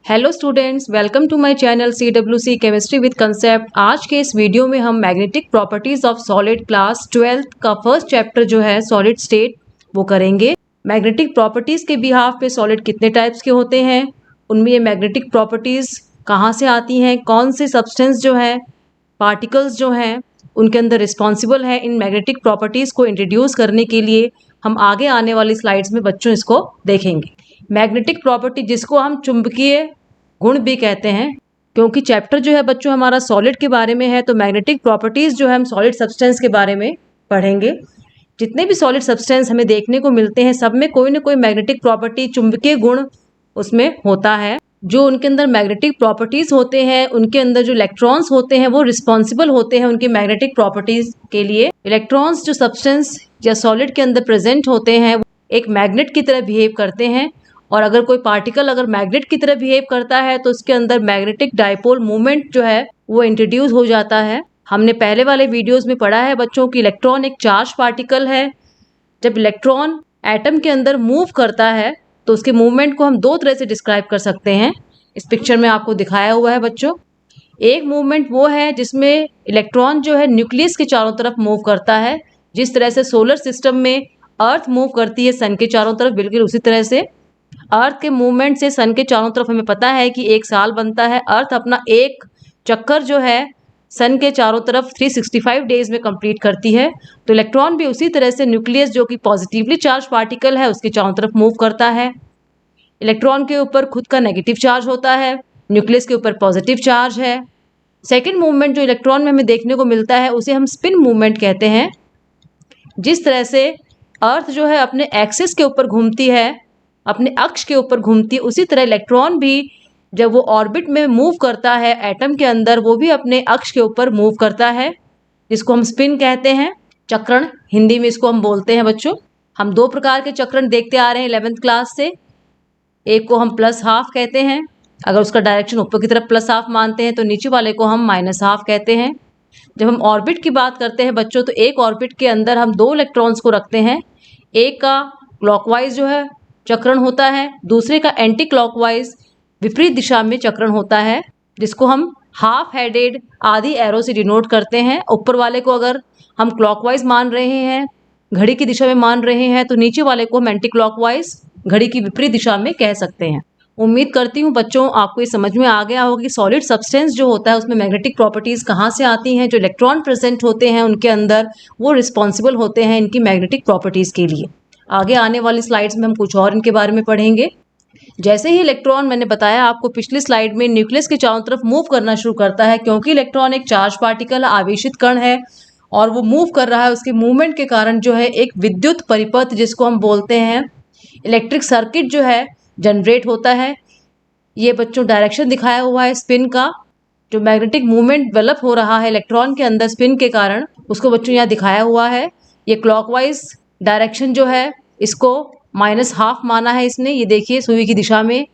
Hello students, welcome to my channel CWC chemistry with concept. आज के इस video में हम magnetic properties of solid class 12th का फर्स्ट चैप्टर जो है सॉलिड स्टेट वो करेंगे। मैग्नेटिक प्रॉपर्टीज के बिहाफ पे सॉलिड कितने टाइप्स के होते हैं, उनमें ये मैग्नेटिक प्रॉपर्टीज कहाँ से आती हैं, कौन से सब्सटेंस जो है पार्टिकल्स जो हैं उनके अंदर रिस्पॉन्सिबल है इन मैग्नेटिक प्रॉपर्टीज को इंट्रोड्यूस करने के लिए। हम आगे आने वाली स्लाइड्स में बच्चों इसको देखेंगे। मैग्नेटिक प्रॉपर्टी जिसको हम चुंबकीय गुण भी कहते हैं, क्योंकि चैप्टर जो है बच्चों हमारा सॉलिड के बारे में है, तो मैग्नेटिक प्रॉपर्टीज जो है हम सॉलिड सब्सटेंस के बारे में पढ़ेंगे। जितने भी सॉलिड सब्सटेंस हमें देखने को मिलते हैं सब में कोई ना कोई मैग्नेटिक प्रॉपर्टी चुंबकीय गुण उसमें होता है। जो उनके अंदर मैग्नेटिक प्रॉपर्टीज होते हैं उनके अंदर जो इलेक्ट्रॉन्स होते हैं वो रिस्पॉन्सिबल होते हैं उनकी मैग्नेटिक प्रॉपर्टीज के लिए। इलेक्ट्रॉन्स जो सब्सटेंस या सॉलिड के अंदर प्रेजेंट होते हैं एक मैग्नेट की तरह बिहेव करते हैं, और अगर कोई पार्टिकल अगर मैग्नेट की तरह बिहेव करता है तो उसके अंदर मैग्नेटिक डायपोल मूवमेंट जो है वो इंट्रोड्यूस हो जाता है। हमने पहले वाले वीडियोस में पढ़ा है बच्चों कि इलेक्ट्रॉन एक चार्ज पार्टिकल है। जब इलेक्ट्रॉन एटम के अंदर मूव करता है तो उसके मूवमेंट को हम दो तरह से डिस्क्राइब कर सकते हैं। इस पिक्चर में आपको दिखाया हुआ है बच्चों। एक मूवमेंट वो है जिसमें इलेक्ट्रॉन जो है न्यूक्लियस के चारों तरफ मूव करता है, जिस तरह से सोलर सिस्टम में अर्थ मूव करती है सन के चारों तरफ, बिल्कुल उसी तरह से अर्थ के मूवमेंट से सन के चारों तरफ हमें पता है कि एक साल बनता है। अर्थ अपना एक चक्कर जो है सन के चारों तरफ 365 डेज में कंप्लीट करती है। तो इलेक्ट्रॉन भी उसी तरह से न्यूक्लियस जो कि पॉजिटिवली चार्ज पार्टिकल है उसके चारों तरफ मूव करता है। इलेक्ट्रॉन के ऊपर खुद का नेगेटिव चार्ज होता है, न्यूक्लियस के ऊपर पॉजिटिव चार्ज है। सेकेंड मूवमेंट जो इलेक्ट्रॉन में हमें देखने को मिलता है उसे हम स्पिन मूवमेंट कहते हैं। जिस तरह से अर्थ जो है अपने एक्सिस के ऊपर घूमती है, अपने अक्ष के ऊपर घूमती है, उसी तरह इलेक्ट्रॉन भी जब वो ऑर्बिट में मूव करता है एटम के अंदर वो भी अपने अक्ष के ऊपर मूव करता है, जिसको हम स्पिन कहते हैं। चक्रण हिंदी में इसको हम बोलते हैं बच्चों। हम दो प्रकार के चक्रण देखते आ रहे हैं 11th क्लास से। एक को हम प्लस हाफ कहते हैं, अगर उसका डायरेक्शन ऊपर की तरफ प्लस हाफ मानते हैं तो नीचे वाले को हम माइनस हाफ कहते हैं। जब हम ऑर्बिट की बात करते हैं बच्चों तो एक ऑर्बिट के अंदर हम दो इलेक्ट्रॉन्स को रखते हैं। एक का क्लॉकवाइज जो है चक्रण होता है, दूसरे का एंटी क्लॉकवाइज विपरीत दिशा में चक्रण होता है, जिसको हम हाफ हेडेड आधी एरो से डिनोट करते हैं। ऊपर वाले को अगर हम क्लॉकवाइज मान रहे हैं, घड़ी की दिशा में मान रहे हैं, तो नीचे वाले को हम एंटी क्लॉकवाइज घड़ी की विपरीत दिशा में कह सकते हैं। उम्मीद करती हूँ बच्चों आपको ये समझ में आ गया होगा कि सॉलिड सब्सटेंस जो होता है उसमें मैग्नेटिक प्रॉपर्टीज कहाँ से आती हैं। जो इलेक्ट्रॉन प्रेजेंट होते हैं उनके अंदर वो रिस्पॉन्सिबल होते हैं इनकी मैग्नेटिक प्रॉपर्टीज के लिए। आगे आने वाली स्लाइड्स में हम कुछ और इनके बारे में पढ़ेंगे। जैसे ही इलेक्ट्रॉन, मैंने बताया आपको पिछली स्लाइड में, न्यूक्लियस के चारों तरफ मूव करना शुरू करता है, क्योंकि इलेक्ट्रॉन एक चार्ज पार्टिकल आवेशित कण है और वो मूव कर रहा है, उसके मूवमेंट के कारण जो है एक विद्युत परिपथ जिसको हम बोलते हैं इलेक्ट्रिक सर्किट जो है जनरेट होता है। ये बच्चों डायरेक्शन दिखाया हुआ है स्पिन का, जो मैग्नेटिक मूवमेंट डेवलप हो रहा है इलेक्ट्रॉन के अंदर स्पिन के कारण, उसको बच्चों यहाँ दिखाया हुआ है। ये क्लॉकवाइज डायरेक्शन जो है इसको माइनस हाफ माना है इसने। ये देखिए सुई की दिशा में,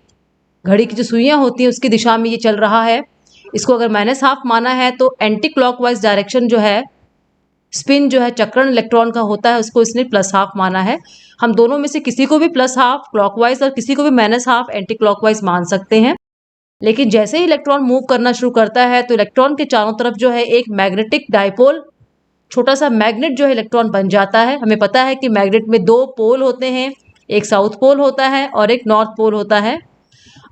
घड़ी की जो सुइयां होती हैं उसकी दिशा में ये चल रहा है। इसको अगर माइनस हाफ माना है तो एंटी क्लॉकवाइज डायरेक्शन जो है स्पिन जो है चक्रण इलेक्ट्रॉन का होता है, उसको इसने प्लस हाफ माना है। हम दोनों में से किसी को भी प्लस हाफ क्लॉकवाइज और किसी को भी माइनस हाफ एंटी क्लॉकवाइज मान सकते हैं। लेकिन जैसे ही इलेक्ट्रॉन मूव करना शुरू करता है तो इलेक्ट्रॉन के चारों तरफ जो है एक मैग्नेटिक डायपोल, छोटा सा मैग्नेट जो है इलेक्ट्रॉन बन जाता है। हमें पता है कि मैग्नेट में दो पोल होते हैं, एक साउथ पोल होता है और एक नॉर्थ पोल होता है।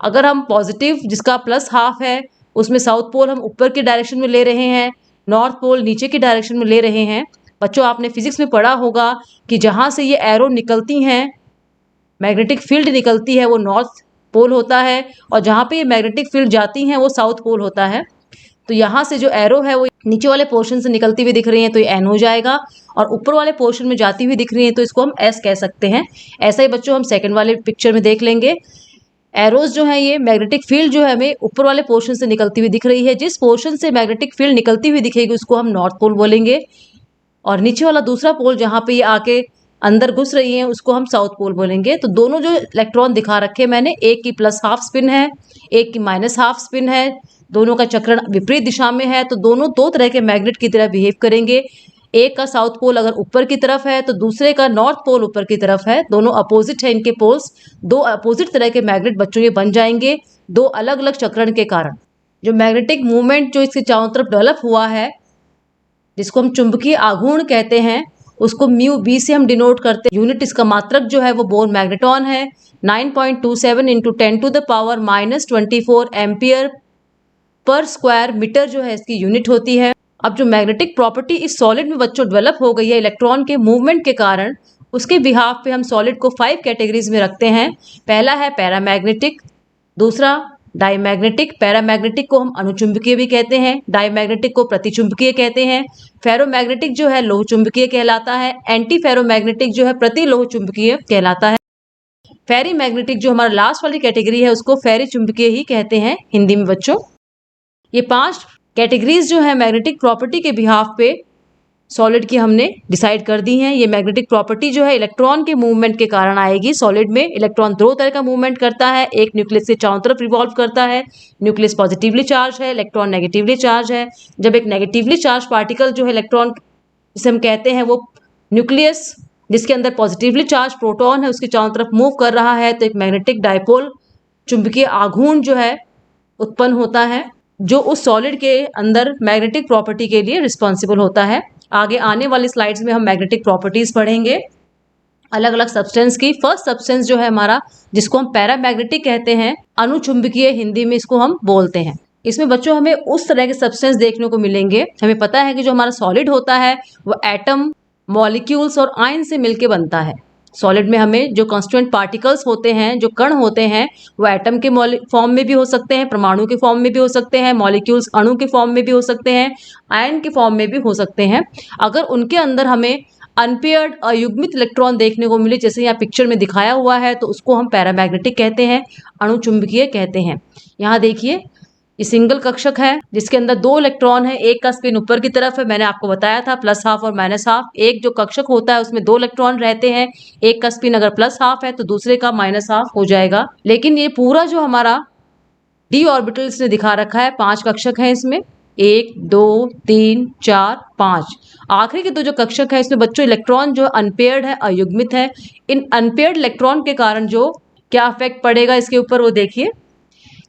अगर हम पॉजिटिव जिसका प्लस हाफ है उसमें साउथ पोल हम ऊपर की डायरेक्शन में ले रहे हैं, नॉर्थ पोल नीचे की डायरेक्शन में ले रहे हैं। बच्चों आपने फिजिक्स में पढ़ा होगा कि जहाँ से ये एरो निकलती हैं, मैग्नेटिक फील्ड निकलती है, वो नॉर्थ पोल होता है, और जहाँ पे ये मैग्नेटिक फील्ड जाती हैं वो साउथ पोल होता है। तो यहाँ से जो एरो है वो नीचे वाले पोर्शन से निकलती हुई दिख रही है तो ये एन हो जाएगा, और ऊपर वाले पोर्शन में जाती हुई दिख रही है तो इसको हम एस कह सकते हैं। ऐसा ही बच्चों हम सेकंड वाले पिक्चर में देख लेंगे। एरोज जो है ये मैग्नेटिक फील्ड जो है हमें ऊपर वाले पोर्शन से निकलती हुई दिख रही है। जिस पोर्शन से मैग्नेटिक फील्ड निकलती हुई दिखेगी उसको हम नॉर्थ पोल बोलेंगे, और नीचे वाला दूसरा पोल जहाँ पे ये आके अंदर घुस रही है उसको हम साउथ पोल बोलेंगे। तो दोनों जो इलेक्ट्रॉन दिखा रखे मैंने, एक की प्लस हाफ स्पिन है, एक की माइनस हाफ स्पिन है, दोनों का चक्रण विपरीत दिशा में है, तो दोनों दो तरह के मैग्नेट की तरह बिहेव करेंगे। एक का साउथ पोल अगर ऊपर की तरफ है तो दूसरे का नॉर्थ पोल ऊपर की तरफ है, दोनों अपोजिट है इनके पोल्स। दो अपोजिट तरह के मैग्नेट बच्चों ये बन जाएंगे दो अलग अलग चक्रण के कारण। जो मैग्नेटिक मूवमेंट जो इसके चारों तरफ डेवलप हुआ है, जिसको हम चुंबकीय आघूर्ण कहते हैं, उसको म्यू बी से हम डिनोट करते हैं। यूनिट इसका मात्रक जो है वो बोर मैग्नेटॉन है। 9.27 into 10⁻⁻24 ampere per square metre जो है इसकी यूनिट होती है। अब जो मैग्नेटिक प्रॉपर्टी इस सॉलिड में बच्चों डेवलप हो गई है इलेक्ट्रॉन के मूवमेंट के कारण, उसके बिहाफ पे हम सॉलिड को 5 कैटेगरीज में रखते हैं। पहला है पैरामैग्नेटिक, दूसरा डाईमैग्नेटिक। पैरामैग्नेटिक को हम अनुचुंबकीय भी कहते हैं, डाईमैग्नेटिक को प्रतिचुंबकीय कहते हैं। फेरोमैग्नेटिक जो है लोह चुंबकीय कहलाता है। एंटी फेरोमैग्नेटिक जो है प्रति लोह चुंबकीय कहलाता है। फेरी मैग्नेटिक जो हमारा लास्ट वाली कैटेगरी है उसको फेरी चुंबकीय ही कहते हैं हिंदी में बच्चों। ये 5 कैटेगरीज जो है मैग्नेटिक प्रॉपर्टी के बिहाफ पे सॉलिड की हमने डिसाइड कर दी हैं। ये मैग्नेटिक प्रॉपर्टी जो है इलेक्ट्रॉन के मूवमेंट के कारण आएगी। सॉलिड में इलेक्ट्रॉन दो तरह का मूवमेंट करता है, एक न्यूक्लियस के चारों तरफ रिवॉल्व करता है। न्यूक्लियस पॉजिटिवली चार्ज है, इलेक्ट्रॉन नेगेटिवली चार्ज है। जब एक नेगेटिवली चार्ज पार्टिकल जो है इलेक्ट्रॉन जिसे हम कहते हैं वो न्यूक्लियस जिसके अंदर पॉजिटिवली चार्ज प्रोटॉन है उसके चारों तरफ मूव कर रहा है, तो एक मैग्नेटिक डायपोल चुंबकीय आघूर्ण जो है उत्पन्न होता है, जो उस सॉलिड के अंदर मैग्नेटिक प्रॉपर्टी के लिए रिस्पॉन्सिबल होता है। आगे आने वाली स्लाइड्स में हम मैग्नेटिक प्रॉपर्टीज पढ़ेंगे अलग अलग सब्सटेंस की। फर्स्ट सब्सटेंस जो है हमारा, जिसको हम पैरामैग्नेटिक कहते हैं, अनुचुंबकीय हिंदी में इसको हम बोलते हैं। इसमें बच्चों हमें उस तरह के सब्सटेंस देखने को मिलेंगे। हमें पता है कि जो हमारा सॉलिड होता है वो एटम, मॉलिक्यूल्स और आयन से मिलकर बनता है। सॉलिड में हमें जो कॉन्स्टिट्यूएंट पार्टिकल्स होते हैं, जो कण होते हैं, वो एटम के फॉर्म में भी हो सकते हैं, परमाणु के फॉर्म में भी हो सकते हैं, मॉलिक्यूल्स अणु के फॉर्म में भी हो सकते हैं, आयन के फॉर्म में भी हो सकते हैं। अगर उनके अंदर हमें अनपेयर्ड अयुग्मित इलेक्ट्रॉन देखने को मिले, जैसे यहाँ पिक्चर में दिखाया हुआ है, तो उसको हम पैरामैग्नेटिक कहते हैं, अणुचुंबकीय कहते हैं। यहाँ देखिए ये सिंगल कक्षक है जिसके अंदर 2 इलेक्ट्रॉन है, एक का स्पिन ऊपर की तरफ है, मैंने आपको बताया था +½ और -½ एक जो कक्षक होता है उसमें 2 इलेक्ट्रॉन रहते हैं, एक का स्पिन अगर +½ है तो दूसरे का -½ हो जाएगा। लेकिन ये पूरा जो हमारा डी ऑर्बिटल इसने दिखा रखा है, 5 कक्षक है इसमें, 1 2 3 4 5। आखिरी के 2 जो कक्षक है इसमें बच्चों इलेक्ट्रॉन जो अनपेयर्ड है, अयुग्मित है। इन अनपेयर्ड इलेक्ट्रॉन के कारण जो क्या इफेक्ट पड़ेगा इसके ऊपर वो देखिए।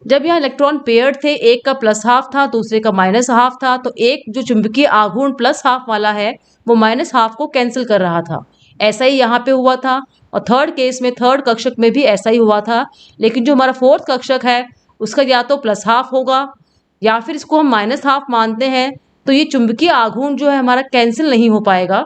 जब यहाँ इलेक्ट्रॉन पेयर्ड थे, एक का +½ था, दूसरे का -½ था, तो एक जो चुंबकीय आघूर्ण +½ वाला है वो -½ को कैंसिल कर रहा था। ऐसा ही यहाँ पे हुआ था और थर्ड केस में, थर्ड कक्षक में भी ऐसा ही हुआ था। लेकिन जो हमारा फोर्थ कक्षक है उसका या तो +½ होगा या फिर इसको हम -½ मानते हैं, तो ये चुंबकीय आघूर्ण जो है हमारा कैंसिल नहीं हो पाएगा।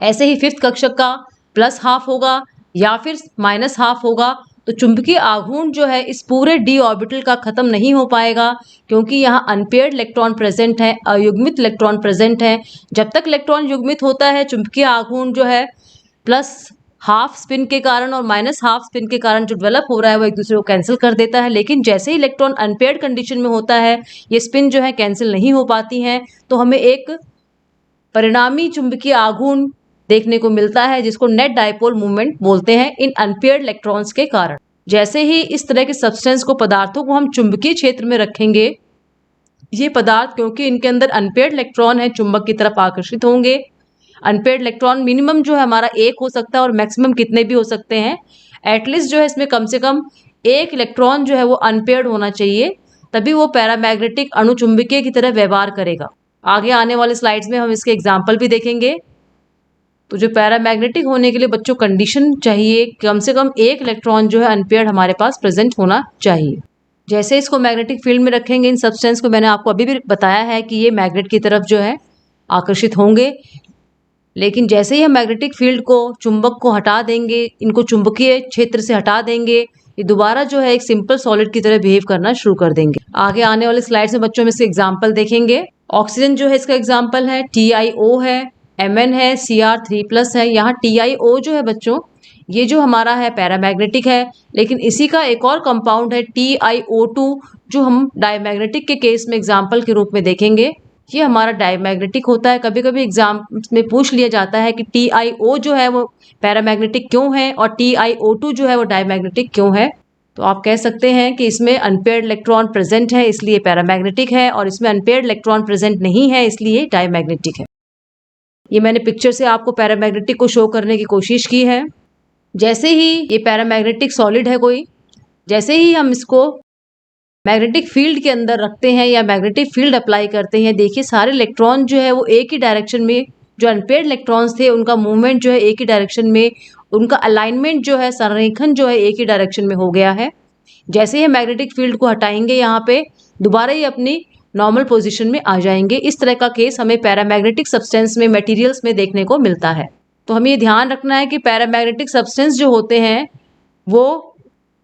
ऐसे ही फिफ्थ कक्षक का +½ होगा या फिर -½ होगा, तो चुंबकीय आघूर्ण जो है इस पूरे डी ऑर्बिटल का खत्म नहीं हो पाएगा, क्योंकि यहाँ अनपेयर्ड इलेक्ट्रॉन प्रेजेंट है, अयुग्मित इलेक्ट्रॉन प्रेजेंट है। जब तक इलेक्ट्रॉन युग्मित होता है चुंबकीय आघूर्ण जो है +½ स्पिन के कारण और -½ स्पिन के कारण जो डेवलप हो रहा है वो एक दूसरे को कैंसिल कर देता है। लेकिन जैसे ही इलेक्ट्रॉन अनपेयर्ड कंडीशन में होता है ये स्पिन जो है कैंसिल नहीं हो पाती हैं, तो हमें एक परिणामी चुंबकीय आघूर्ण देखने को मिलता है जिसको नेट डायपोल मूवमेंट बोलते हैं इन अनपेयर्ड इलेक्ट्रॉन्स के कारण। जैसे ही इस तरह के सब्सटेंस को, पदार्थों को हम चुंबकीय क्षेत्र में रखेंगे, ये पदार्थ क्योंकि इनके अंदर अनपेयर्ड इलेक्ट्रॉन है चुंबक की तरफ आकर्षित होंगे। अनपेयर्ड इलेक्ट्रॉन मिनिमम जो है हमारा 1 हो सकता है और मैक्सिमम कितने भी हो सकते हैं। एटलीस्ट जो है इसमें कम से कम 1 इलेक्ट्रॉन जो है वो अनपेयर्ड होना चाहिए, तभी वो पैरामैग्नेटिक अणुचुंबकीय की तरह व्यवहार करेगा। आगे आने वाले स्लाइड्स में हम इसके एग्जाम्पल भी देखेंगे। तो जो पैरामैग्नेटिक होने के लिए बच्चों कंडीशन चाहिए, कम से कम 1 इलेक्ट्रॉन जो है अनपेयर्ड हमारे पास प्रेजेंट होना चाहिए। जैसे इसको मैग्नेटिक फील्ड में रखेंगे, इन सब्सटेंस को मैंने आपको अभी भी बताया है कि ये मैग्नेट की तरफ जो है आकर्षित होंगे। लेकिन जैसे ही हम मैग्नेटिक फील्ड को, चुंबक को हटा देंगे, इनको चुंबकीय क्षेत्र से हटा देंगे, ये दोबारा जो है एक सिंपल सॉलिड की तरह बिहेव करना शुरू कर देंगे। आगे आने वाले स्लाइड्स में बच्चों में इसके एग्जाम्पल देखेंगे। ऑक्सीजन जो है इसका एग्जाम्पल है, TiO है, Mn है, Cr3+ है। यहाँ TiO जो है बच्चों, ये जो हमारा है पैरामैग्नेटिक है, लेकिन इसी का एक और कंपाउंड है TiO2 जो हम डायमैग्नेटिक के केस में एग्जाम्पल के रूप में देखेंगे। ये हमारा डायमैग्नेटिक होता है। कभी कभी एग्जाम में पूछ लिया जाता है कि TiO जो है वो पैरामैग्नेटिक क्यों है और TiO2 जो है वो डायमैग्नेटिक क्यों है। तो आप कह सकते हैं कि इसमें अनपेयर्ड इलेक्ट्रॉन प्रेजेंट है इसलिए पैरामैग्नेटिक है, और इसमें अनपेयर्ड इलेक्ट्रॉन प्रेजेंट नहीं है इसलिए डायमैग्नेटिक है। ये मैंने पिक्चर से आपको पैरामैग्नेटिक को शो करने की कोशिश की है। जैसे ही ये पैरामैग्नेटिक सॉलिड है कोई, जैसे ही हम इसको मैग्नेटिक फील्ड के अंदर रखते हैं या मैग्नेटिक फील्ड अप्लाई करते हैं, देखिए सारे इलेक्ट्रॉन जो है वो एक ही डायरेक्शन में, जो अनपेयर्ड इलेक्ट्रॉन्स थे उनका मूवमेंट जो है एक ही डायरेक्शन में, उनका अलाइनमेंट जो है, संरेखन जो है एक ही डायरेक्शन में हो गया है। जैसे ही मैग्नेटिक फील्ड को हटाएंगे यहाँ पे दोबारा ही अपनी नॉर्मल पोजीशन में आ जाएंगे। इस तरह का केस हमें पैरामैग्नेटिक सब्सटेंस में, मटेरियल्स में देखने को मिलता है। तो हमें ये ध्यान रखना है कि पैरामैग्नेटिक सब्सटेंस जो होते हैं वो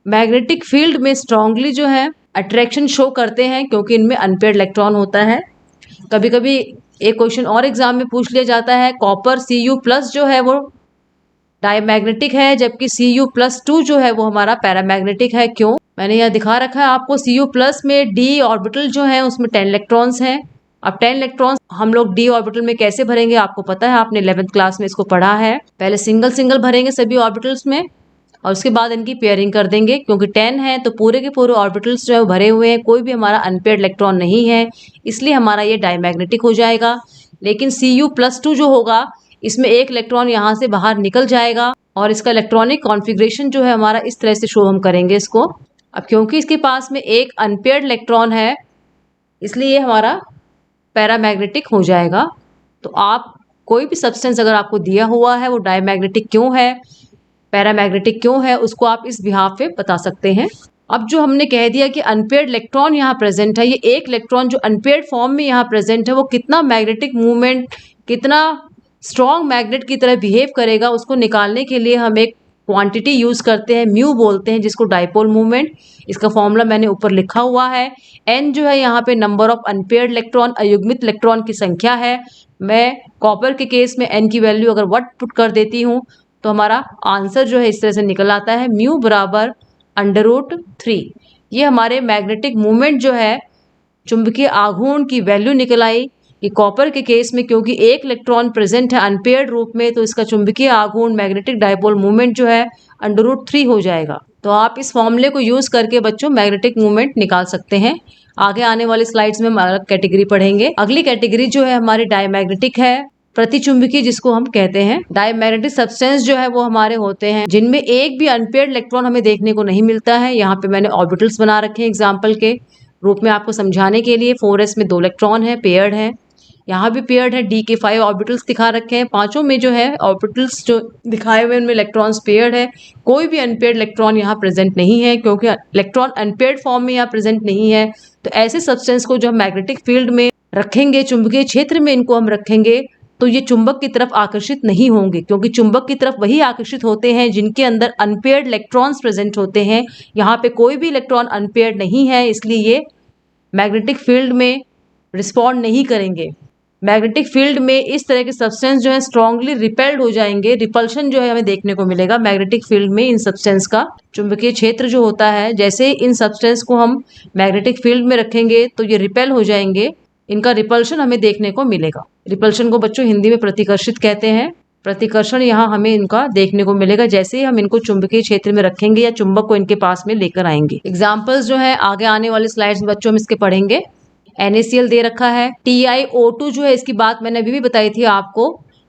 मैग्नेटिक फील्ड में स्ट्रांगली जो है अट्रैक्शन शो करते हैं, क्योंकि इनमें अनपेयर्ड इलेक्ट्रॉन होता है। कभी कभी एक क्वेश्चन और एग्जाम में पूछ लिया जाता है, कॉपर Cu+ जो है वो डायमैग्नेटिक है, जबकि Cu+2 जो है वो हमारा पैरामैग्नेटिक है। क्यों? मैंने यहाँ दिखा रखा है आपको, Cu+ में d ऑर्बिटल जो है उसमें 10 इलेक्ट्रॉन्स हैं। अब 10 इलेक्ट्रॉन्स हम लोग d ऑर्बिटल में कैसे भरेंगे आपको पता है, आपने 11th क्लास में इसको पढ़ा है। पहले सिंगल सिंगल भरेंगे सभी ऑर्बिटल्स में और उसके बाद इनकी पेयरिंग कर देंगे, क्योंकि 10 है तो पूरे के पूरे ऑर्बिटल्स जो है वो भरे हुए हैं, कोई भी हमारा अनपेयर्ड इलेक्ट्रॉन नहीं है, इसलिए हमारा ये डायमैग्नेटिक हो जाएगा। लेकिन Cu+2 जो होगा इसमें एक इलेक्ट्रॉन यहाँ से बाहर निकल जाएगा और इसका इलेक्ट्रॉनिक कॉन्फ़िगरेशन जो है हमारा इस तरह से शो हम करेंगे इसको। अब क्योंकि इसके पास में एक अनपेयर्ड इलेक्ट्रॉन है इसलिए ये हमारा पैरामैग्नेटिक हो जाएगा। तो आप कोई भी सब्सटेंस अगर आपको दिया हुआ है वो डायमैग्नेटिक क्यों है, पैरामैग्नेटिक क्यों है, उसको आप इस बिहाफ पे बता सकते हैं। अब जो हमने कह दिया कि अनपेयर्ड इलेक्ट्रॉन यहाँ प्रेजेंट है, ये एक इलेक्ट्रॉन जो अनपेयर्ड फॉर्म में यहाँ प्रेजेंट है वो कितना मैग्नेटिक मूवमेंट, कितना स्ट्रॉन्ग मैग्नेट की तरह बिहेव करेगा, उसको निकालने के लिए हम एक क्वांटिटी यूज़ करते हैं, म्यू बोलते हैं जिसको, डाइपोल मूवमेंट। इसका फॉर्मूला मैंने ऊपर लिखा हुआ है। एन जो है यहाँ पे नंबर ऑफ अनपेयर्ड इलेक्ट्रॉन, अयुग्मित इलेक्ट्रॉन की संख्या है। मैं कॉपर के केस में एन की वैल्यू अगर 1 पुट कर देती हूँ तो हमारा आंसर जो है इस तरह से निकल आता है, म्यू बराबर √3। ये हमारे मैग्नेटिक मूवमेंट जो है, चुंबकीय आघूर्ण की वैल्यू निकल आई कि कॉपर के केस में क्योंकि एक इलेक्ट्रॉन प्रेजेंट है अनपेयर्ड रूप में, तो इसका चुंबकीय आघूर्ण, मैग्नेटिक डायपोल मूवमेंट जो है √3 हो जाएगा। तो आप इस फॉर्मूले को यूज करके बच्चों मैग्नेटिक मूवमेंट निकाल सकते हैं। आगे आने वाली स्लाइड्स में हम अलग कैटेगरी पढ़ेंगे। अगली कैटेगरी जो है हमारी डायमैग्नेटिक है, प्रतिचुंबकीय जिसको हम कहते हैं। डायमैग्नेटिक सब्सटेंस जो है वो हमारे होते हैं जिनमें एक भी अनपेयर्ड इलेक्ट्रॉन हमें देखने को नहीं मिलता है। यहाँ पे मैंने ऑर्बिटल्स बना रखे हैं एग्जाम्पल के रूप में आपको समझाने के लिए। 4s में 2 इलेक्ट्रॉन है, पेयर्ड है, यहाँ भी पेयर्ड है, d के 5 ऑर्बिटल्स दिखा रखे हैं। पांचों में जो है ऑर्बिटल्स जो दिखाए हुए उनमें इलेक्ट्रॉन्स पेयर्ड है, कोई भी अनपेयर्ड इलेक्ट्रॉन यहाँ प्रेजेंट नहीं है, क्योंकि इलेक्ट्रॉन अनपेयर्ड फॉर्म में यहाँ प्रेजेंट नहीं है। तो ऐसे सब्सटेंस को जो हम मैग्नेटिक फील्ड में रखेंगे, चुंबकीय क्षेत्र में इनको हम रखेंगे, तो ये चुंबक की तरफ आकर्षित नहीं होंगे, क्योंकि चुंबक की तरफ वही आकर्षित होते हैं जिनके अंदर अनपेयर्ड इलेक्ट्रॉन्स प्रेजेंट होते हैं। यहाँ पे कोई भी इलेक्ट्रॉन अनपेयर्ड नहीं है, इसलिए ये मैग्नेटिक फील्ड में रिस्पॉन्ड नहीं करेंगे। मैग्नेटिक फील्ड में इस तरह के सब्सटेंस जो है स्ट्रांगली रिपेल्ड हो जाएंगे, रिपल्शन जो है हमें देखने को मिलेगा मैग्नेटिक फील्ड में। इन सब्सटेंस का चुंबकीय क्षेत्र जो होता है, जैसे इन सब्सटेंस को हम मैग्नेटिक फील्ड में रखेंगे तो ये रिपेल हो जाएंगे, इनका रिपल्शन हमें देखने को मिलेगा। रिपल्शन को बच्चों हिंदी में प्रतिकर्षित कहते हैं। प्रतिकर्षण यहाँ हमें इनका देखने को मिलेगा जैसे ही हम इनको चुंबकीय क्षेत्र में रखेंगे या चुंबक को इनके पास में लेकर आएंगे। एग्जाम्पल्स जो है आगे आने वाले स्लाइड्स में बच्चों हम इसके पढ़ेंगे। NaCl दे रखा है, TiO2 जो है, इसकी बात मैंने अभी भी बताई थी आपको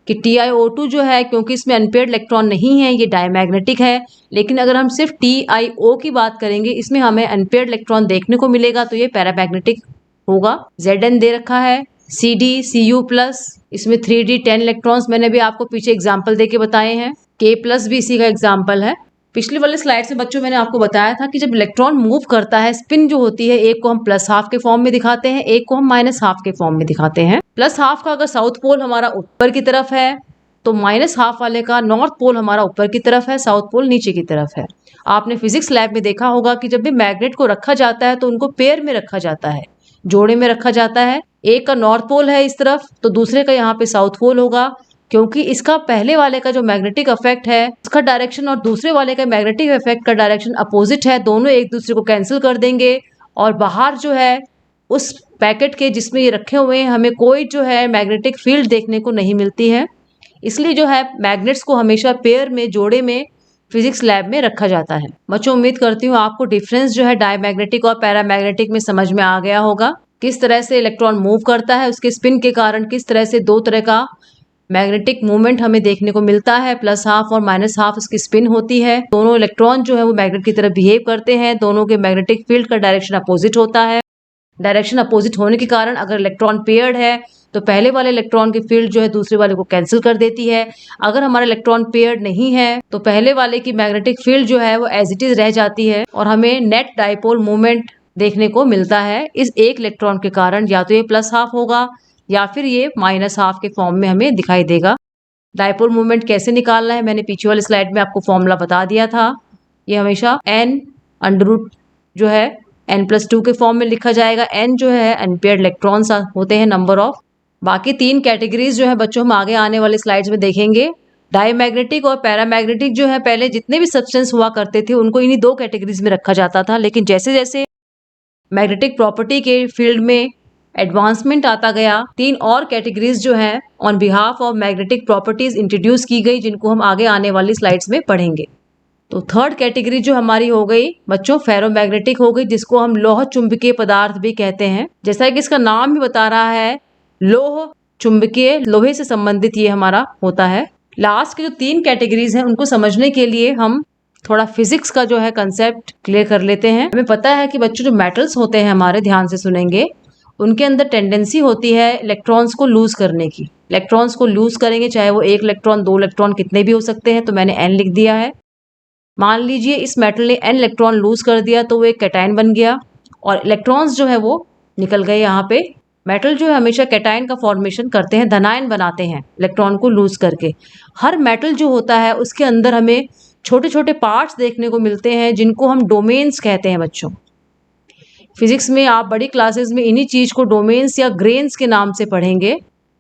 कि TiO2 जो है क्योंकि इसमें अनपेयर्ड इलेक्ट्रॉन नहीं है, ये डायमैग्नेटिक है। लेकिन अगर हम सिर्फ TiO की बात करेंगे, इसमें हमें अनपेयर्ड इलेक्ट्रॉन देखने को मिलेगा, तो ये पैरामैग्नेटिक होगा। Zn दे रखा है, CD Cu+, इसमें 3d 10 इलेक्ट्रॉन्स मैंने भी आपको पीछे एग्जाम्पल देके बताए हैं। K+ भी इसी का एग्जाम्पल है। पिछले वाले स्लाइड से बच्चों मैंने आपको बताया था कि जब इलेक्ट्रॉन मूव करता है, स्पिन जो होती है, एक को हम +½ के फॉर्म में दिखाते हैं, एक को हम -½ के फॉर्म में दिखाते हैं। +½ का अगर साउथ पोल हमारा ऊपर की तरफ है तो -½ वाले का नॉर्थ पोल हमारा ऊपर की तरफ है, साउथ पोल नीचे की तरफ है। आपने फिजिक्स लैब में देखा होगा कि जब भी मैग्नेट को रखा जाता है तो उनको पेयर में रखा जाता है, जोड़े में रखा जाता है। एक का नॉर्थ पोल है इस तरफ तो दूसरे का यहाँ पे साउथ पोल होगा, क्योंकि इसका पहले वाले का जो मैग्नेटिक इफेक्ट है उसका डायरेक्शन और दूसरे वाले का मैग्नेटिक इफेक्ट का डायरेक्शन अपोजिट है। दोनों एक दूसरे को कैंसिल कर देंगे और बाहर जो है उस पैकेट के जिसमें ये रखे हुए हैं हमें कोई जो है मैग्नेटिक फील्ड देखने को नहीं मिलती है। इसलिए जो है मैग्नेट्स को हमेशा पेयर में, जोड़े में फिजिक्स लैब में रखा जाता है। बच्चों उम्मीद करती हूँ आपको डिफरेंस जो है डायमैग्नेटिक और पैरामैग्नेटिक में समझ में आ गया होगा। किस तरह से इलेक्ट्रॉन मूव करता है, उसके स्पिन के कारण किस तरह से दो तरह का मैग्नेटिक मूवमेंट हमें देखने को मिलता है, प्लस हाफ और माइनस हाफ इसकी स्पिन होती है। दोनों इलेक्ट्रॉन जो है वो मैग्नेट की तरह बिहेव करते हैं। दोनों के मैग्नेटिक फील्ड का डायरेक्शन अपोजिट होता है। डायरेक्शन अपोजिट होने के कारण अगर इलेक्ट्रॉन पेयर्ड है तो पहले वाले इलेक्ट्रॉन की फील्ड जो है दूसरे वाले को कैंसिल कर देती है। अगर हमारा इलेक्ट्रॉन पेयर्ड नहीं है तो पहले वाले की मैग्नेटिक फील्ड जो है वो एज इट इज रह जाती है और हमें नेट डाइपोल मूवमेंट देखने को मिलता है। इस एक इलेक्ट्रॉन के कारण या तो ये प्लस हाफ होगा या फिर ये माइनस हाफ के फॉर्म में हमें दिखाई देगा। डाइपोल मूवमेंट कैसे निकालना है मैंने पीछे वाली स्लाइड में आपको फॉर्मूला बता दिया था। ये हमेशा n अंडर रूट जो है n+2 के फॉर्म में लिखा जाएगा। n जो है अनपेयर्ड इलेक्ट्रॉन्स होते हैं, नंबर ऑफ। बाकी 3 कैटेगरीज जो है बच्चों हम आगे आने वाले स्लाइड्स में देखेंगे। डायमैग्नेटिक और पैरामैग्नेटिक जो है पहले जितने भी सब्सटेंस हुआ करते थे उनको इन्हीं 2 कैटेगरीज में रखा जाता था, लेकिन जैसे जैसे मैग्नेटिक प्रॉपर्टी के फील्ड में एडवांसमेंट आता गया 3 और कैटेगरीज जो है on behalf of magnetic properties introduce की गई, जिनको हम आगे आने वाली स्लाइड्स में पढ़ेंगे। तो थर्ड कैटेगरी जो हमारी हो गई बच्चों फेरोमैग्नेटिक हो गई, जिसको हम लौह चुंबकीय पदार्थ भी कहते हैं। जैसा कि इसका नाम भी बता रहा है, लौह चुंबकीय, लोहे से संबंधित ये हमारा होता है। लास्ट की जो 3 कैटेगरीज हैं उनको समझने के लिए हम थोड़ा फिजिक्स का जो है कंसेप्ट क्लियर कर लेते हैं। हमें पता है कि बच्चों जो मेटल्स होते हैं हमारे, ध्यान से सुनेंगे, उनके अंदर टेंडेंसी होती है इलेक्ट्रॉन्स को लूज करने की। इलेक्ट्रॉन्स को लूज करेंगे, चाहे वो 1 इलेक्ट्रॉन 2 इलेक्ट्रॉन कितने भी हो सकते हैं। तो मैंने n लिख दिया है। मान लीजिए इस मेटल ने n इलेक्ट्रॉन लूज कर दिया तो वो एक कैटायन बन गया और इलेक्ट्रॉन्स जो है वो निकल गए। यहाँ पे मेटल जो है हमेशा कैटायन का फॉर्मेशन करते हैं, धनायन बनाते हैं इलेक्ट्रॉन को लूज करके। हर मेटल जो होता है उसके अंदर हमें छोटे छोटे पार्ट्स देखने को मिलते हैं जिनको हम डोमेन्स कहते हैं। बच्चों फिजिक्स में आप बड़ी क्लासेस में इन्हीं चीज को डोमेन्स या ग्रेन्स के नाम से पढ़ेंगे।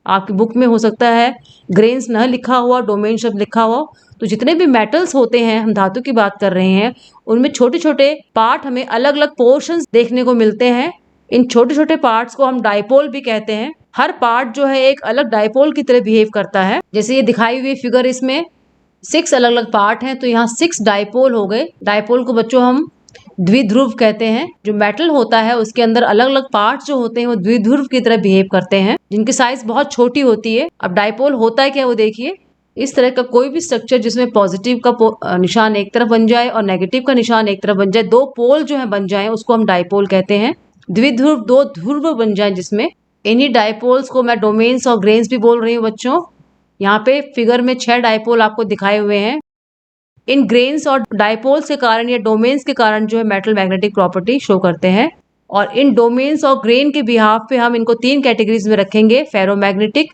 आपकी बुक में हो सकता है ग्रेन्स न लिखा हुआ, डोमेन शब्द लिखा हुआ। तो जितने भी मेटल्स होते हैं, हम धातु की बात कर रहे हैं, उनमें छोटे छोटे पार्ट हमें अलग अलग पोर्शंस देखने को मिलते हैं। इन छोटे छोटे पार्ट्स को हम डाइपोल भी कहते हैं। हर पार्ट जो है एक अलग डाइपोल की तरह बिहेव करता है। जैसे ये दिखाई हुई फिगर, इसमें 6 अलग अलग पार्ट हैं, तो यहाँ 6 डाइपोल हो गए। डाइपोल को बच्चों हम द्विध्रुव कहते हैं। जो मेटल होता है उसके अंदर अलग अलग पार्ट्स जो होते हैं वो द्विध्रुव की तरह बिहेव करते हैं, जिनकी साइज बहुत छोटी होती है। अब डाइपोल होता है क्या, वो देखिए। इस तरह का कोई भी स्ट्रक्चर जिसमें पॉजिटिव का निशान एक तरफ बन जाए और नेगेटिव का निशान एक तरफ बन जाए, 2 पोल जो है बन जाए, उसको हम डाइपोल कहते हैं। द्विध्रुव 2 ध्रुव बन जाए जिसमें, इन्हीं डाइपोल्स को मैं डोमेन्स और ग्रेन्स भी बोल रही हूँ बच्चों। यहाँ पे फिगर में 6 डाइपोल आपको दिखाए हुए हैं। इन ग्रेन्स और डाइपोल्स के कारण या डोमेन्स के कारण जो है मेटल मैग्नेटिक प्रॉपर्टी शो करते हैं। और इन डोमेन्स और ग्रेन के बिहाफ पे हम इनको 3 कैटेगरीज में रखेंगे, फेरोमैग्नेटिक,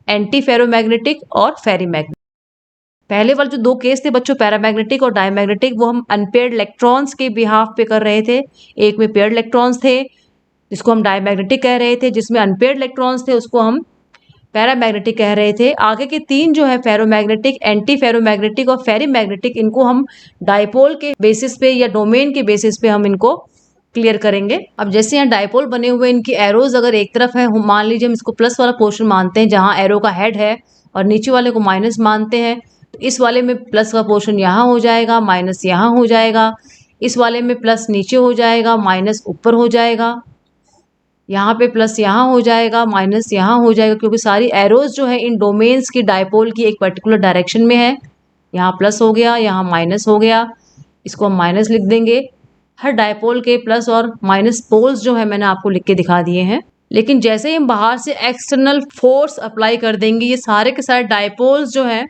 एंटी फेरोमैग्नेटिक और फेरीमैग्नेटिक। पहले वाले जो 2 केस थे बच्चों, पैरामैग्नेटिक और डायमैग्नेटिक, वो हम अनपेयर्ड इलेक्ट्रॉन्स के बिहाफ पे कर रहे थे। एक में पेयर्ड इलेक्ट्रॉन्स थे जिसको हम डायमैग्नेटिक कह रहे थे, जिसमें अनपेयर्ड इलेक्ट्रॉन्स थे उसको हम पैरामैग्नेटिक कह रहे थे। आगे के 3 जो है फेरोमैग्नेटिक, एंटी फेरोमैग्नेटिक और फेरीमैग्नेटिक, इनको हम डाइपोल के बेसिस पे या डोमेन के बेसिस पे हम इनको क्लियर करेंगे। अब जैसे यहाँ डाइपोल बने हुए, इनकी एरोज अगर एक तरफ है, मान लीजिए हम इसको प्लस वाला पोर्शन मानते हैं जहाँ एरो का हेड है, और नीचे वाले को माइनस मानते हैं, तो इस वाले में प्लस का पोर्शन यहाँ हो जाएगा, माइनस यहाँ हो जाएगा। इस वाले में प्लस नीचे हो जाएगा, माइनस ऊपर हो जाएगा। यहाँ पे प्लस यहाँ हो जाएगा, माइनस यहाँ हो जाएगा, क्योंकि सारी एरोज जो है इन डोमेन्स की डाइपोल की एक पर्टिकुलर डायरेक्शन में है। यहाँ प्लस हो गया, यहाँ माइनस हो गया, इसको हम माइनस लिख देंगे। हर डाइपोल के प्लस और माइनस पोल्स जो है मैंने आपको लिख के दिखा दिए हैं। लेकिन जैसे ही हम बाहर से एक्सटर्नल फोर्स अप्लाई कर देंगे, ये सारे के सारे डाइपोल्स जो है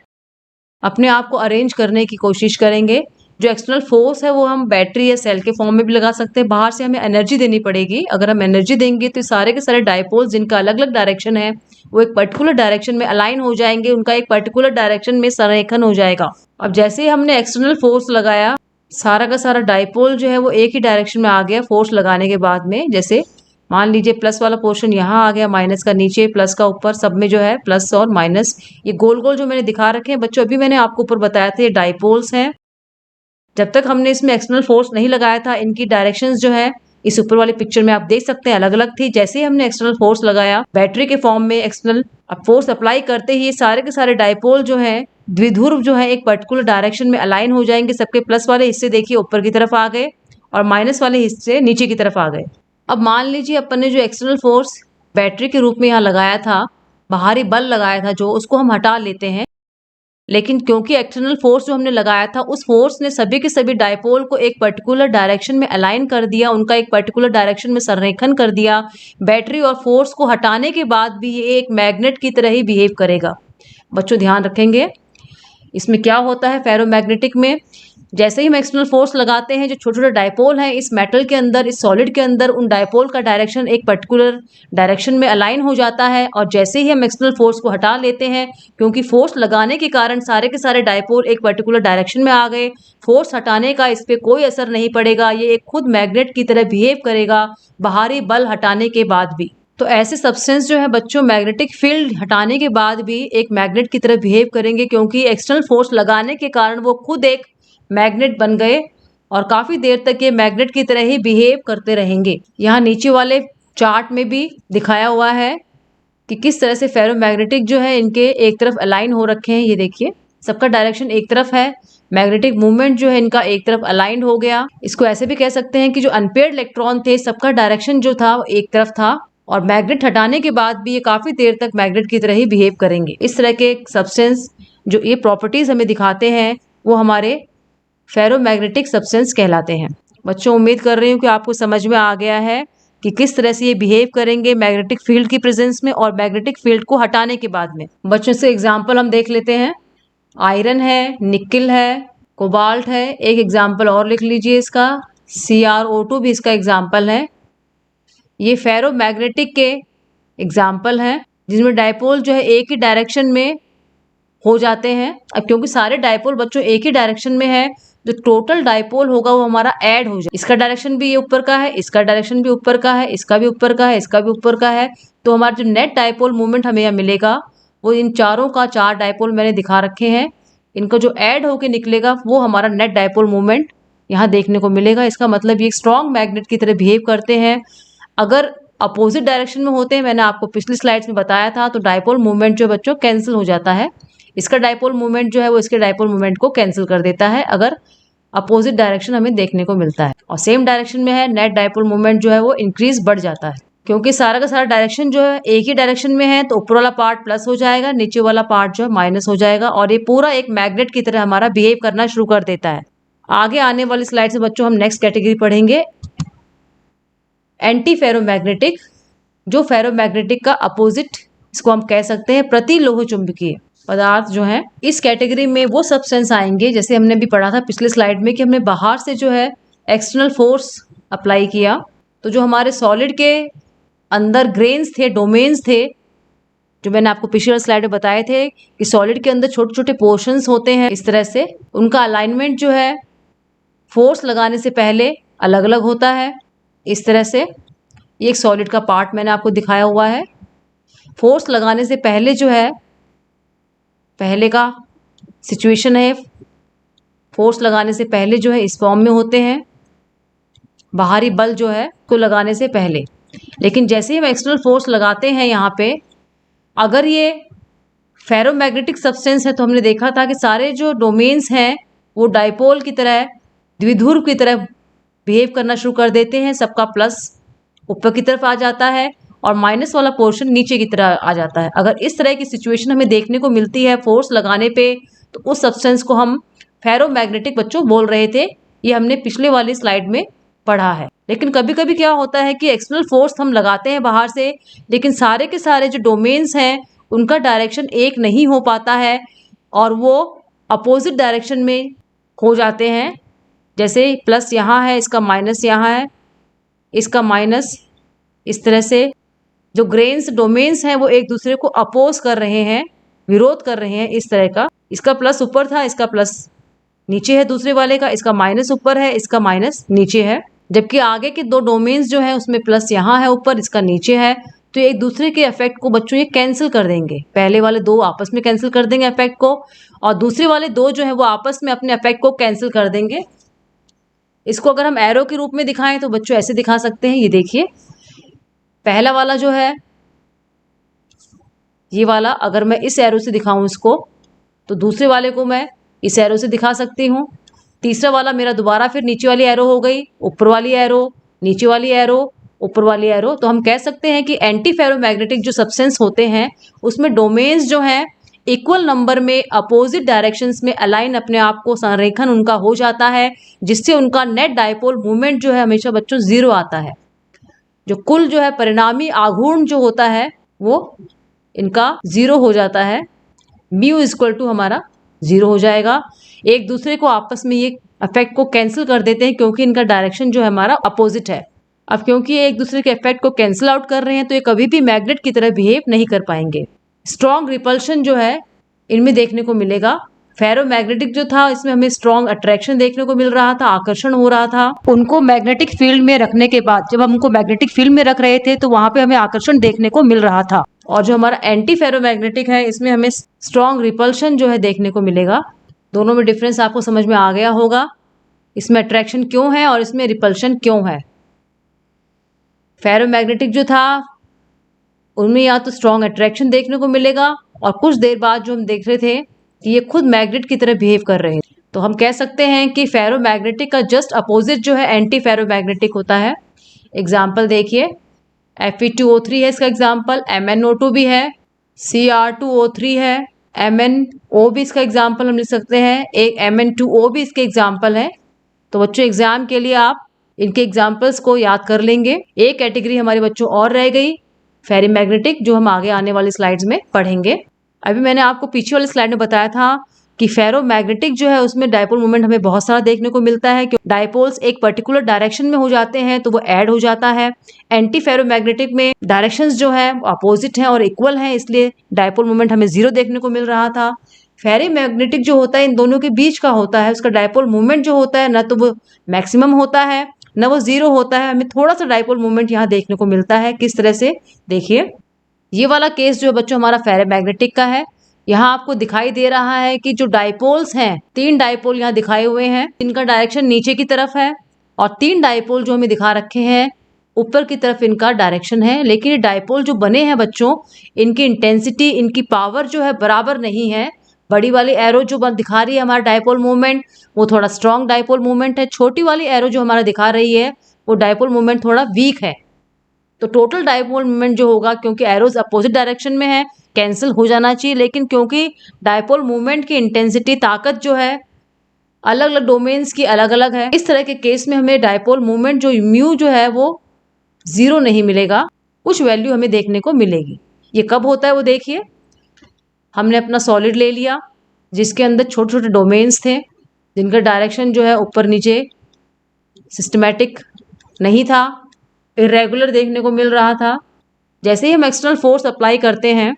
अपने आप को अरेंज करने की कोशिश करेंगे। जो एक्सटर्नल फोर्स है वो हम बैटरी या सेल के फॉर्म में भी लगा सकते हैं। बाहर से हमें एनर्जी देनी पड़ेगी। अगर हम एनर्जी देंगे तो सारे के सारे डाइपोल्स जिनका अलग अलग डायरेक्शन है वो एक पर्टिकुलर डायरेक्शन में अलाइन हो जाएंगे, उनका एक पर्टिकुलर डायरेक्शन में संरेखन हो जाएगा। अब जैसे ही हमने एक्सटर्नल फोर्स लगाया, सारा का सारा डाइपोल जो है वो एक ही डायरेक्शन में आ गया फोर्स लगाने के बाद में। जैसे मान लीजिए प्लस वाला पोर्शन यहाँ आ गया, माइनस का नीचे, प्लस का ऊपर, सब में जो है प्लस और माइनस। ये गोल गोल जो मैंने दिखा रखे हैं बच्चों, अभी मैंने आपको ऊपर बताया था, ये डाइपोल्स हैं। जब तक हमने इसमें एक्सटर्नल फोर्स नहीं लगाया था, इनकी डायरेक्शंस जो है इस ऊपर वाली पिक्चर में आप देख सकते हैं अलग अलग थी। जैसे ही हमने एक्सटर्नल फोर्स लगाया बैटरी के फॉर्म में, एक्सटर्नल फोर्स अप्लाई करते ही सारे के सारे डाइपोल जो है द्विध्रुव जो है एक पर्टिकुलर डायरेक्शन में अलाइन हो जाएंगे। सबके प्लस वाले हिस्से देखिए ऊपर की तरफ आ गए और माइनस वाले हिस्से नीचे की तरफ आ गए। अब मान लीजिए अपन ने जो एक्सटर्नल फोर्स बैटरी के रूप में यहाँ लगाया था बाहरी बल लगाया था जो, उसको हम हटा लेते हैं। लेकिन क्योंकि एक्सटर्नल फोर्स जो हमने लगाया था, उस फोर्स ने सभी के सभी डायपोल को एक पर्टिकुलर डायरेक्शन में अलाइन कर दिया, उनका एक पर्टिकुलर डायरेक्शन में संरेखन कर दिया। बैटरी और फोर्स को हटाने के बाद भी ये एक मैग्नेट की तरह ही बिहेव करेगा। बच्चों ध्यान रखेंगे, इसमें क्या होता है फेरोमैग्नेटिक में, जैसे ही हम एक्सटर्नल फोर्स लगाते हैं, जो छोटे छोटे डायपोल हैं इस मेटल के अंदर, इस सॉलिड के अंदर, उन डायपोल का डायरेक्शन एक पर्टिकुलर डायरेक्शन में अलाइन हो जाता है। और जैसे ही हम एक्सटर्नल फोर्स को हटा लेते हैं, क्योंकि फोर्स लगाने के कारण सारे के सारे डायपोल एक पर्टिकुलर डायरेक्शन में आ गए, फोर्स हटाने का इस पर कोई असर नहीं पड़ेगा, ये एक खुद मैग्नेट की तरह बिहेव करेगा बाहरी बल हटाने के बाद भी। तो ऐसे सब्सटेंस जो है बच्चों मैग्नेटिक फील्ड हटाने के बाद भी एक मैग्नेट की तरह बिहेव करेंगे, क्योंकि एक्सटर्नल फोर्स लगाने के कारण वो खुद एक मैग्नेट बन गए और काफी देर तक ये मैग्नेट की तरह ही बिहेव करते रहेंगे। यहाँ नीचे वाले चार्ट में भी दिखाया हुआ है कि किस तरह से फेरोमैग्नेटिक जो है इनके एक तरफ अलाइन हो रखे हैं। ये देखिए, सबका डायरेक्शन एक तरफ है, मैग्नेटिक मूवमेंट जो है इनका एक तरफ अलाइंड हो गया। इसको ऐसे भी कह सकते हैं कि जो अनपेयर्ड इलेक्ट्रॉन थे, सबका डायरेक्शन जो था वो एक तरफ था, और मैग्नेट हटाने के बाद भी ये काफी देर तक मैग्नेट की तरह ही बिहेव करेंगे। इस तरह के सब्सटेंस जो ये प्रॉपर्टीज हमें दिखाते हैं, वो हमारे फेरोमैग्नेटिक सब्सटेंस कहलाते हैं। बच्चों उम्मीद कर रही हूँ कि आपको समझ में आ गया है कि किस तरह से ये बिहेव करेंगे मैग्नेटिक फील्ड की प्रेजेंस में और मैग्नेटिक फील्ड को हटाने के बाद में। बच्चों से एग्जाम्पल हम देख लेते हैं। आयरन है, निकिल है, कोबाल्ट है। एक एग्जाम्पल और लिख लीजिए इसका, CrO2 भी इसका एग्जाम्पल है। ये फेरोमैग्नेटिक के एग्जाम्पल हैं जिनमें डायपोल जो है एक ही डायरेक्शन में हो जाते हैं। अब क्योंकि सारे डायपोल बच्चों एक ही डायरेक्शन में है, जो टोटल डायपोल होगा वो हमारा ऐड हो जाए। इसका डायरेक्शन भी ये ऊपर का है, इसका डायरेक्शन भी ऊपर का है, इसका भी ऊपर का है, इसका भी ऊपर का है। तो हमारा जो नेट डायपोल मूवमेंट हमें यहाँ मिलेगा वो इन चारों का, 4 डायपोल मैंने दिखा रखे हैं, इनको जो ऐड होके निकलेगा वो हमारा नेट डायपोल मूवमेंट यहाँ देखने को मिलेगा। इसका मतलब ये एक स्ट्रॉन्ग मैग्नेट की तरह बिहेव करते हैं। अगर अपोजिट डायरेक्शन में होते हैं, मैंने आपको पिछली स्लाइड्स में बताया था, तो डायपोल मूवमेंट जो बच्चों कैंसिल हो जाता है। इसका डायपोल मूवमेंट जो है वो इसके डायपोल मूवमेंट को कैंसिल कर देता है अगर अपोजिट डायरेक्शन हमें देखने को मिलता है। और सेम डायरेक्शन में है, नेट डायपोल मूवमेंट जो है वो इंक्रीज बढ़ जाता है। क्योंकि सारा का सारा डायरेक्शन जो है एक ही डायरेक्शन में है, तो ऊपर वाला पार्ट प्लस हो जाएगा, नीचे वाला पार्ट जो है माइनस हो जाएगा, और ये पूरा एक मैग्नेट की तरह हमारा बिहेव करना शुरू कर देता है। आगे आने वाली स्लाइड से बच्चों हम नेक्स्ट कैटेगरी पढ़ेंगे, एंटी फेरोमैग्नेटिक। जो फेरोमैग्नेटिक का अपोजिट, इसको हम कह सकते हैं प्रतिलोह चुंबकीय पदार्थ जो है। इस कैटेगरी में वो सब्सटेंस आएंगे, जैसे हमने भी पढ़ा था पिछले स्लाइड में, कि हमने बाहर से जो है एक्सटर्नल फोर्स अप्लाई किया, तो जो हमारे सॉलिड के अंदर ग्रेन्स थे, डोमेन्स थे, जो मैंने आपको पिछले स्लाइड में बताए थे कि सॉलिड के अंदर छोटे छोटे पोर्शंस होते हैं, इस तरह से उनका अलाइनमेंट जो है फोर्स लगाने से पहले अलग अलग होता है। इस तरह से ये एक सॉलिड का पार्ट मैंने आपको दिखाया हुआ है। फोर्स लगाने से पहले जो है, पहले का सिचुएशन है, फोर्स लगाने से पहले जो है इस फॉर्म में होते हैं, बाहरी बल जो है को लगाने से पहले। लेकिन जैसे ही हम एक्सटर्नल फोर्स लगाते हैं यहाँ पे, अगर ये फेरोमैग्नेटिक सब्सटेंस है, तो हमने देखा था कि सारे जो डोमेन्स हैं वो डायपोल की तरह, द्विध्रुव की तरह बिहेव करना शुरू कर देते हैं। सबका प्लस ऊपर की तरफ आ जाता है और माइनस वाला पोर्शन नीचे की तरह आ जाता है। अगर इस तरह की सिचुएशन हमें देखने को मिलती है फोर्स लगाने पे, तो उस सब्सटेंस को हम फेरोमैग्नेटिक बच्चों बोल रहे थे। ये हमने पिछले वाली स्लाइड में पढ़ा है। लेकिन कभी कभी क्या होता है कि एक्सटर्नल फोर्स हम लगाते हैं बाहर से, लेकिन सारे के सारे जो डोमेन्स हैं उनका डायरेक्शन एक नहीं हो पाता है और वो अपोजिट डायरेक्शन में हो जाते हैं। जैसे प्लस यहाँ है, इसका माइनस यहाँ है, इसका माइनस, इस तरह से जो ग्रेन्स डोमेन्स हैं वो एक दूसरे को अपोज कर रहे हैं, विरोध कर रहे हैं, इस तरह का। इसका प्लस ऊपर था, इसका प्लस नीचे है दूसरे वाले का, इसका माइनस ऊपर है, इसका माइनस नीचे है। जबकि आगे के दो डोमेन्स जो है उसमें प्लस यहाँ है ऊपर, इसका नीचे है। तो एक दूसरे के इफेक्ट को बच्चों ये कैंसिल कर देंगे। पहले वाले दो आपस में कैंसिल कर देंगे इफेक्ट को, और दूसरे वाले दो जो है वो आपस में अपने इफेक्ट को कैंसिल कर देंगे। इसको अगर हम एरो के रूप में दिखाएं तो बच्चों ऐसे दिखा सकते हैं। ये देखिए, पहला वाला जो है ये वाला, अगर मैं इस एरो से दिखाऊं इसको, तो दूसरे वाले को मैं इस एरो से दिखा सकती हूँ। तीसरा वाला मेरा दोबारा फिर नीचे वाली एरो हो गई, ऊपर वाली एरो, नीचे वाली एरो, ऊपर वाली एरो, तो हम कह सकते हैं कि एंटी फेरोमैग्नेटिक जो सब्सटेंस होते हैं उसमें डोमेन्स जो हैं इक्वल नंबर में अपोजिट डायरेक्शंस में अलाइन अपने आप को संरेखन उनका हो जाता है, जिससे उनका नेट डायपोल मूवमेंट जो है हमेशा बच्चों जीरो आता है। जो कुल जो है परिणामी आघूर्ण जो होता है वो इनका जीरो हो जाता है। म्यू इक्वल टू हमारा जीरो हो जाएगा। एक दूसरे को आपस में ये इफेक्ट को कैंसिल कर देते हैं क्योंकि इनका डायरेक्शन जो है हमारा अपोजिट है। अब क्योंकि ये एक दूसरे के इफेक्ट को कैंसिल आउट कर रहे हैं तो ये कभी भी मैग्नेट की तरह बिहेव नहीं कर पाएंगे। स्ट्रॉन्ग रिपल्शन जो है इनमें देखने को मिलेगा। फेरोमैग्नेटिक जो था इसमें हमें स्ट्रॉन्ग अट्रैक्शन देखने को मिल रहा था, आकर्षण हो रहा था। उनको मैग्नेटिक फील्ड में रखने के बाद जब हम उनको मैग्नेटिक फील्ड में रख रहे थे तो वहां पे हमें आकर्षण देखने को मिल रहा था। और जो हमारा एंटी फेरोमैग्नेटिक है इसमें हमें स्ट्रॉन्ग रिपल्शन जो है देखने को मिलेगा। दोनों में डिफरेंस आपको समझ में आ गया होगा, इसमें अट्रैक्शन क्यों है और इसमें रिपल्शन क्यों है। फेरोमैग्नेटिक जो था उनमें या तो स्ट्रॉन्ग अट्रैक्शन देखने को मिलेगा और कुछ देर बाद जो हम देख रहे थे कि ये खुद मैग्नेट की तरह बिहेव कर रहे हैं। तो हम कह सकते हैं कि फेरोमैग्नेटिक का जस्ट अपोजिट जो है एंटी फेरोमैग्नेटिक होता है। एग्जाम्पल देखिए, Fe2O3 है इसका एग्जाम्पल, MnO2 भी है, Cr2O3 है, MnO भी इसका एग्जाम्पल हम लिख सकते हैं, एक Mn2O भी इसके एग्जाम्पल है। तो बच्चों एग्जाम के लिए आप इनके एग्जाम्पल्स को याद कर लेंगे। एक कैटेगरी हमारे बच्चों और रह गई फेरोमैग्नेटिक, जो हम आगे आने वाली स्लाइड्स में पढ़ेंगे। अभी मैंने आपको पीछे वाली स्लाइड में बताया था कि फेरोमैग्नेटिक जो है उसमें डायपोल मोमेंट हमें बहुत सारा देखने को मिलता है। डायपोल्स एक पर्टिकुलर डायरेक्शन में हो जाते हैं तो वो ऐड हो जाता है। एंटी फेरोमैग्नेटिक में डायरेक्शंस जो है अपोजिट हैं और इक्वल हैं, इसलिए डायपोल मोमेंट हमें जीरो देखने को मिल रहा था। फेरोमैग्नेटिक जो होता है इन दोनों के बीच का होता है, उसका डायपोल मूवमेंट जो होता है ना तो वो मैक्सिमम होता है ना वो जीरो होता है। हमें थोड़ा सा डायपोल मूवमेंट यहाँ देखने को मिलता है। किस तरह से, देखिए ये वाला केस जो बच्चों हमारा फेरोमैग्नेटिक का है। यहाँ आपको दिखाई दे रहा है कि जो डायपोल्स हैं, 3 डायपोल यहाँ दिखाए हुए हैं, इनका डायरेक्शन नीचे की तरफ है और 3 डायपोल जो हमें दिखा रखे हैं ऊपर की तरफ इनका डायरेक्शन है। लेकिन ये डायपोल जो बने हैं बच्चों, इनकी इंटेंसिटी, इनकी पावर जो है बराबर नहीं है। बड़ी वाली एरो जो दिखा रही है हमारा डायपोल मूवमेंट वो थोड़ा स्ट्रॉन्ग डायपोल मूवमेंट है। छोटी वाली एरो जो हमारा दिखा रही है वो डायपोल मूवमेंट थोड़ा वीक है। तो टोटल डायपोल मूवमेंट जो होगा, क्योंकि एरोज अपोजिट डायरेक्शन में है, कैंसिल हो जाना चाहिए। लेकिन क्योंकि डायपोल मूवमेंट की इंटेंसिटी, ताकत जो है अलग अलग डोमेन्स की अलग अलग है, इस तरह के केस में हमें डायपोल मूवमेंट जो म्यू जो है वो जीरो नहीं मिलेगा, कुछ वैल्यू हमें देखने को मिलेगी। ये कब होता है वो देखिए, हमने अपना सॉलिड ले लिया जिसके अंदर छोटे छोटे डोमेन्स थे जिनका डायरेक्शन जो है ऊपर नीचे सिस्टमैटिक नहीं था, इरेगुलर देखने को मिल रहा था। जैसे ही हम एक्सटर्नल फोर्स अप्लाई करते हैं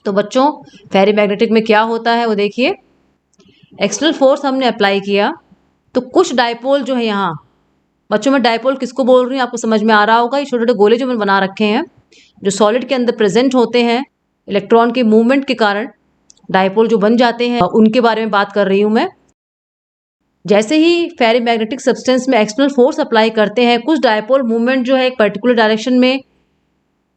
तो बच्चों फेरोमैग्नेटिक में क्या होता है वो देखिए, एक्सटर्नल फोर्स हमने अप्लाई किया तो कुछ डायपोल जो है यहाँ, बच्चों में डायपोल किसको बोल रही हूँ आपको समझ में आ रहा होगा। ये छोटे छोटे गोले जो मैंने बना रखे हैं जो सॉलिड के अंदर प्रेजेंट होते हैं, इलेक्ट्रॉन के मूवमेंट के कारण डायपोल जो बन जाते हैं उनके बारे में बात कर रही हूँ मैं। जैसे ही फेरोमैग्नेटिक सब्सटेंस में एक्सटर्नल फोर्स अप्लाई करते हैं, कुछ डायपोल मूवमेंट जो है एक पर्टिकुलर डायरेक्शन में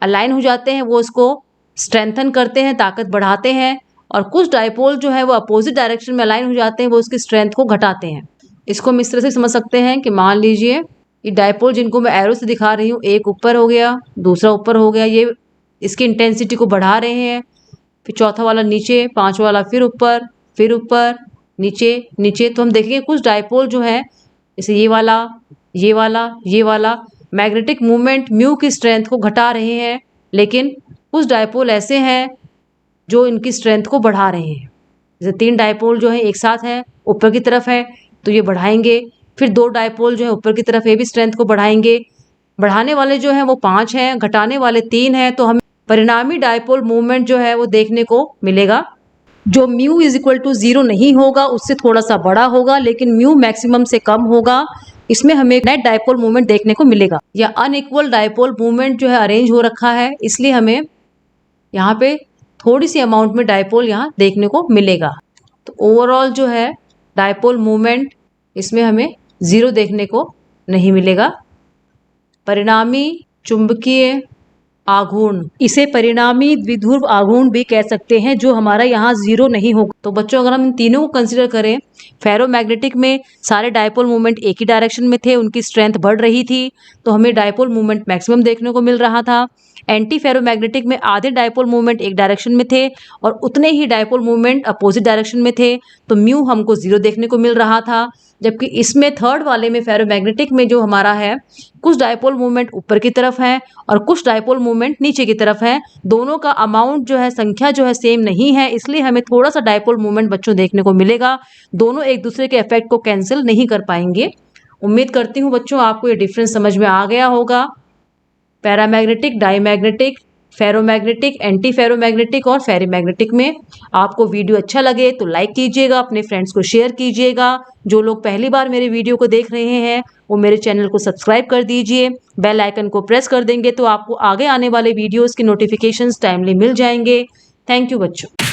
अलाइन हो जाते हैं, वो उसको स्ट्रेंथन करते हैं, ताकत बढ़ाते हैं। और कुछ डायपोल जो है वो अपोजिट डायरेक्शन में अलाइन हो जाते हैं, वो उसकी स्ट्रेंथ को घटाते हैं। इसको हम इस तरह से समझ सकते हैं कि मान लीजिए ये डायपोल जिनको मैं एरो से दिखा रही हूँ, एक ऊपर हो गया, दूसरा ऊपर हो गया, ये इसकी इंटेंसिटी को बढ़ा रहे हैं। फिर चौथा वाला नीचे, पांचवा वाला फिर ऊपर नीचे नीचे। तो हम देखेंगे कुछ डायपोल जो है, जैसे ये वाला मैग्नेटिक मूवमेंट म्यू की स्ट्रेंथ को घटा रहे हैं, लेकिन कुछ डायपोल ऐसे हैं जो इनकी स्ट्रेंथ को बढ़ा रहे हैं। जैसे 3 डायपोल जो है एक साथ हैं, ऊपर की तरफ है तो ये बढ़ाएंगे। फिर 2 डायपोल जो है ऊपर की तरफ, ये भी स्ट्रेंथ को बढ़ाएंगे। बढ़ाने वाले जो हैं वो 5 हैं, घटाने वाले 3 हैं। तो हमें परिणामी डायपोल मूवमेंट जो है वो देखने को मिलेगा जो म्यू इज इक्वल टू 0 नहीं होगा, उससे थोड़ा सा बड़ा होगा, लेकिन म्यू मैक्सिमम से कम होगा। इसमें हमें नेट डायपोल मूवमेंट देखने को मिलेगा। या अनइक्वल डायपोल मूवमेंट जो है अरेंज हो रखा है, इसलिए हमें यहाँ पे थोड़ी सी अमाउंट में डायपोल यहाँ देखने को मिलेगा। तो ओवरऑल जो है डायपोल मूवमेंट इसमें हमें 0 देखने को नहीं मिलेगा। परिणामी चुंबकीय आघूर्ण, इसे परिणामी द्विध्रुव आघूर्ण भी कह सकते हैं, जो हमारा यहाँ जीरो नहीं होगा। तो बच्चों अगर हम इन तीनों को कंसीडर करें, फेरोमैग्नेटिक में सारे डायपोल मूवमेंट एक ही डायरेक्शन में थे, उनकी स्ट्रेंथ बढ़ रही थी, तो हमें डायपोल मूवमेंट मैक्सिमम देखने को मिल रहा था। एंटी फेरोमैग्नेटिक में आधे डायपोल मूवमेंट एक डायरेक्शन में थे और उतने ही डायपोल मूवमेंट अपोजिट डायरेक्शन में थे, तो म्यू हमको जीरो देखने को मिल रहा था। जबकि इसमें थर्ड वाले में फेरोमैग्नेटिक में जो हमारा है, कुछ डायपोल मूवमेंट ऊपर की तरफ है और कुछ डायपोल मूवमेंट नीचे की तरफ है। दोनों का अमाउंट जो है, संख्या जो है सेम नहीं है, इसलिए हमें थोड़ा सा डायपोल मूवमेंट बच्चों देखने को मिलेगा। दोनों एक दूसरे के इफेक्ट को कैंसिल नहीं कर पाएंगे। उम्मीद करती हूँ बच्चों आपको ये डिफरेंस समझ में आ गया होगा। Paramagnetic, diamagnetic, ferromagnetic, anti ferromagnetic और फेरीमैग्नेटिक में। आपको वीडियो अच्छा लगे तो लाइक कीजिएगा, अपने फ्रेंड्स को शेयर कीजिएगा। जो लोग पहली बार मेरे वीडियो को देख रहे हैं वो मेरे चैनल को सब्सक्राइब कर दीजिए, बेल आइकन को प्रेस कर देंगे तो आपको आगे आने वाले वीडियोस की नोटिफिकेशंस टाइमली मिल जाएंगे। थैंक यू बच्चों।